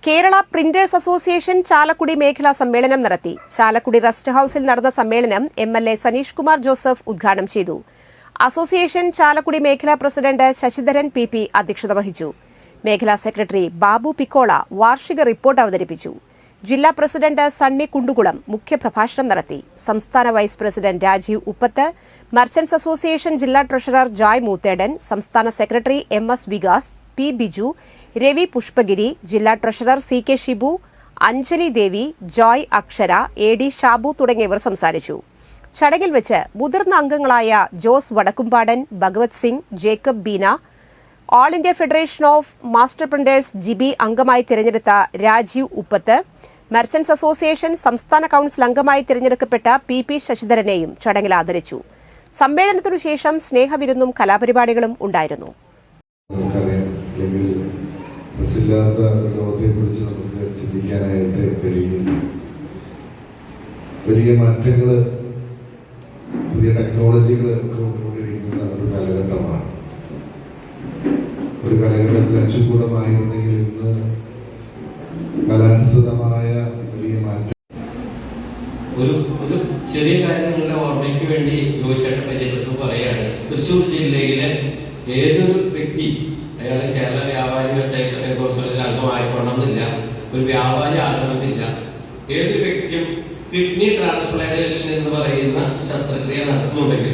Kerala printers association Chalakudy മേഖലാ സമ്മേളനം നടത്തി. ചാലക്കുടി റെസ്റ്റ് ഹൌസിൽ നടന്ന സമ്മേളനം എംഎൽഎ സനീഷ് കുമാർ ജോസഫ് ഉദ്ഘാടനം ചെയ്തു. അസോസിയേഷൻ ചാലക്കുടി മേഖലാ പ്രസിഡന്റ് ശശിധരൻ പി അധ്യക്ഷത വഹിച്ചു. മേഖലാ സെക്രട്ടറി ബാബു പിക്കോള വാർഷിക റിപ്പോർട്ട് അവതരിപ്പിച്ചു. ജില്ലാ പ്രസിഡന്റ് സണ്ണി കുണ്ടുകുളം മുഖ്യപ്രഭാഷണം നടത്തി. സംസ്ഥാന vice president Rajeev Uppath, merchants association ജില്ലാ ട്രഷറർ ജോയ് മൂത്തേടൻ, സംസ്ഥാന secretary MS Vikas, P Biju, Ravi Pushpagiri, ജില്ലാ treasurer CK Shibu, Anjali Devi, Joy Akshara, AD Shabu തുടങ്ങിയവർ സംസാരിച്ചു. ചടങ്ങിൽ വെച്ച് മുതിർന്ന അംഗങ്ങളായ Jose Vadakkumpadan, Bhagavath Singh, Jacob Beena, all India federation of master printers GB അംഗമായി തിരഞ്ഞെടുത്ത രാജീവ് ഉപ്പത്ത്, മർച്ചന്റ്സ് അസോസിയേഷൻ സംസ്ഥാന കൌൺസിൽ അംഗമായി തിരഞ്ഞെടുക്കപ്പെട്ട P ശശിധരനെയും ചടങ്ങിൽ ആദരിച്ചു. സമ്മേളനത്തിനു ശേഷം സ്നേഹവിരുന്നും കലാപരിപാടികളും ഉണ്ടായിരുന്നു. ില്ലാത്ത ലോകത്തെക്കുറിച്ച് നമുക്ക് ചിന്തിക്കാനായിട്ട് കഴിയുന്നില്ല. വലിയ മാറ്റങ്ങൾ, പുതിയ ടെക്നോളജികൾ ഒക്കെ വന്നുകൊണ്ടിരിക്കുന്ന ഒരു കാലഘട്ടമാണ്. ഒരു കാലഘട്ടത്തിൽ അച്ചുകൂടമായിരുന്നെങ്കിൽ ഇന്ന് കലാനുസൃതമായ വലിയ മാറ്റം. ഒരു ചെറിയ കാര്യം നിങ്ങളുടെ ഓർമ്മയ്ക്ക് വേണ്ടി ചോദിച്ചിട്ട് പരിചയപ്പെട്ടു പറയുകയാണ്. തൃശ്ശൂർ ജില്ലയിലെ ഏതൊരു വ്യക്തി, അയാൾ കേരള വ്യാപാരി വ്യവസായ കൗൺസിലിൽ അംഗമായിക്കൊള്ളണമെന്നില്ല, ഒരു വ്യാപാരി ആകണമെന്നില്ല, ഏതൊരു വ്യക്തിയും കിഡ്നി ട്രാൻസ്പ്ലാന്റേഷൻ എന്ന് പറയുന്ന ശസ്ത്രക്രിയ നടത്തുന്നുണ്ടെങ്കിൽ